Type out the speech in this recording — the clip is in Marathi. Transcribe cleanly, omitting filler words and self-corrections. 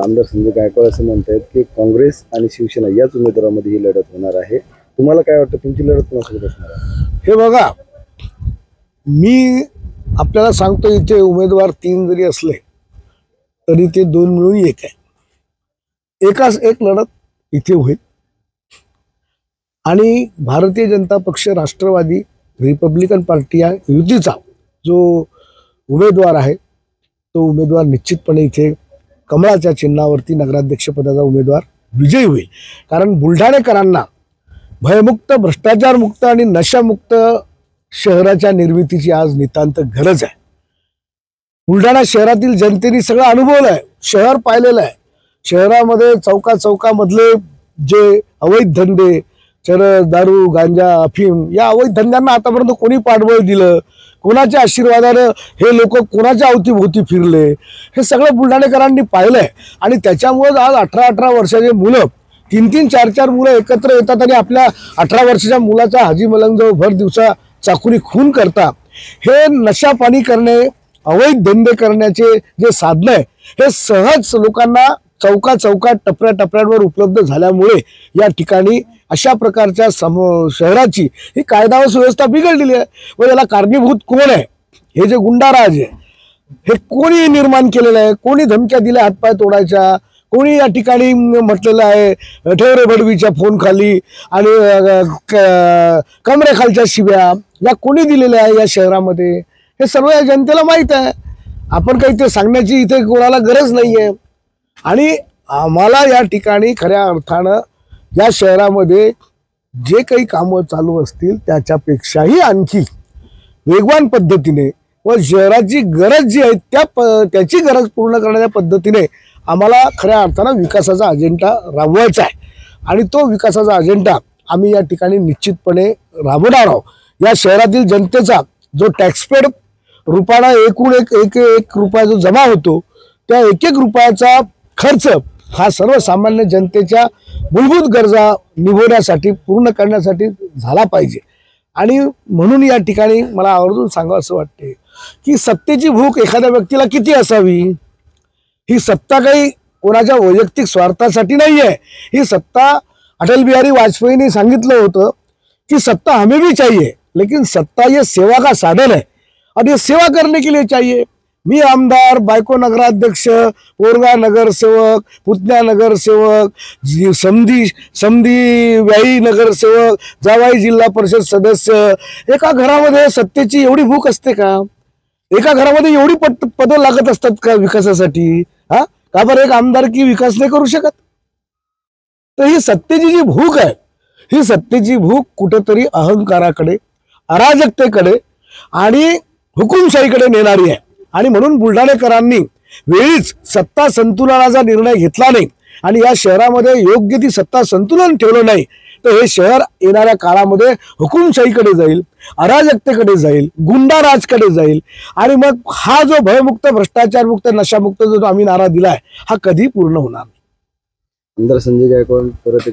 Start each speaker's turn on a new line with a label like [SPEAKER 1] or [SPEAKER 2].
[SPEAKER 1] आमदार संजय गायकवाड असं म्हणतात की काँग्रेस आणि शिवसेना याच उमेदवारांमध्ये ही लढत होणार आहे। तुम्हाला काय वाटतं, तुमची लढत कोणासोबत असणार आहे?
[SPEAKER 2] हे बघा, मी आपल्याला सांगतो, इथे उमेदवार 3 जरी असले तरी ते 2 मिळून 1 आहे। एकाच एक लढत इथे होईल आणि भारतीय जनता पक्ष, राष्ट्रवादी, रिपब्लिकन पार्टी या युतीचा जो उमेदवार आहे तो उमेदवार निश्चितपणे इथे कमळाच्या चिन्हावरती नगराध्यक्षपदाचा उमेदवार विजयी होईल। कारण बुलढाणेकरांना भयमुक्त, भ्रष्टाचारमुक्त आणि नशामुक्त शहराच्या निर्मितीची आज नितांत गरज आहे। बुलढाणा शहरातील जनतेने सगळं अनुभवलं आहे, शहर पाहिलेलं आहे। शहरामध्ये चौकामधले जे अवैध धंदे, चरस, दारू, गांजा, अफीम या अवैध धंद्यांना आतापर्यंत कोणी पाठबळ दिलं, कोणाच्या आशीर्वादानं हे लोक कोणाच्या अवतीभोवती फिरले, हे सगळं बुलढाणेकरांनी पाहिलंय। आणि त्याच्यामुळे आज 18-18 वर्षाचे मुलं, 3-3, 4-4 मुलं एकत्र येतात आणि आपल्या 18 वर्षाच्या मुलाचा हाजी मलंगजवळ भर दिवसा चाकुरी खून करतात। हे नशा पाणी करणे, अवैध धंदे करण्याचे जे साधन आहे हे सहज लोकांना चौकात टपऱ्यावर उपलब्ध झाल्यामुळे या ठिकाणी अशा प्रकारच्या शहराची ही कायदा व सुव्यवस्था बिघडलेली आहे। व याला कारणीभूत कोण आहे? हे जे गुंडाराज आहे, हे कोणी निर्माण केलेलं आहे? कोणी धमक्या दिल्या हातपाय तोडायच्या? कोणी या ठिकाणी म्हटलेलं आहे ठेवरे भडवीच्या फोन खाली आणि कमरेखालच्या शिव्या या कोणी दिलेल्या आहे या शहरामध्ये? हे सर्व या जनतेला माहीत आहे। आपण काही ते सांगण्याची इथे कोणाला गरज नाहीये। आणि आम्हाला या ठिकाणी खऱ्या अर्थानं या शहरामध्ये जे काही कामं चालू असतील त्याच्यापेक्षाही आणखी वेगवान पद्धतीने व शहराची गरज जी आहे त्याची गरज पूर्ण करण्याच्या पद्धतीने आम्हाला खऱ्या अर्थानं विकासाचा अजेंडा राबवायचा आहे। आणि तो विकासाचा अजेंडा आम्ही या ठिकाणी निश्चितपणे राबवणार आहोत। या शहरातील जनतेचा जो टॅक्सपेड रुपयाला एकूण एक रुपया जो जमा होतो, त्या एक रुपयाचा खर्च हा सर्वसामान्य जनतेच्या मूलभूत गरजा निभवण्यासाठी, पूर्ण करण्यासाठी झाला पाहिजे। आणि म्हणून या ठिकाणी मला आवर्जून सांगावं असं वाटते की सत्तेची भूक एखाद्या व्यक्तीला किती असावी? ही सत्ता काही कोणाच्या वैयक्तिक स्वार्थासाठी नाही आहे। ही सत्ता, अटल बिहारी वाजपेयींनी सांगितलं होतं कि सत्ता हमें भी चाहिए, लेकिन सत्ता ये सेवा का साधन है और ये सेवा करने के लिए चाहिए। मी आमदार, बायको नगराध्यक्ष, पोरगा नगरसेवक, पुतण्या नगरसेवक, समधी व्याई नगरसेवक, जावाई जिल्हा परिषद सदस्य, एका घरामध्ये सत्तेची एवढी भूक असते का? एका घरामध्ये एवढी पदं लागत असतात का विकासासाठी? का बरं एक आमदारकी विकास नाही करू शकत? तर ही सत्तेची जी भूक आहे, ही सत्तेची भूक कुठेतरी अहंकाराकडे, अराजकतेकडे आणि हुकुमशाहीकडे नेणारी आहे। आणि म्हणून बुलढाणेकरांनी वेळीच सत्ता संतुलनाचा निर्णय घेतला नाही आणि या शहरामध्ये योग्य ती सत्ता संतुलन ठेवलं नाही तर हे शहर येणाऱ्या काळामध्ये हुकुमशाहीकडे जाईल, अराजकतेकडे जाईल, गुंडाराजकडे जाईल। आणि मग हा जो भयमुक्त, भ्रष्टाचारमुक्त, नशामुक्त जो आम्ही नारा दिलाय हा कधी पूर्ण होणार नाही।
[SPEAKER 1] आमदार संजय गायकवाड परत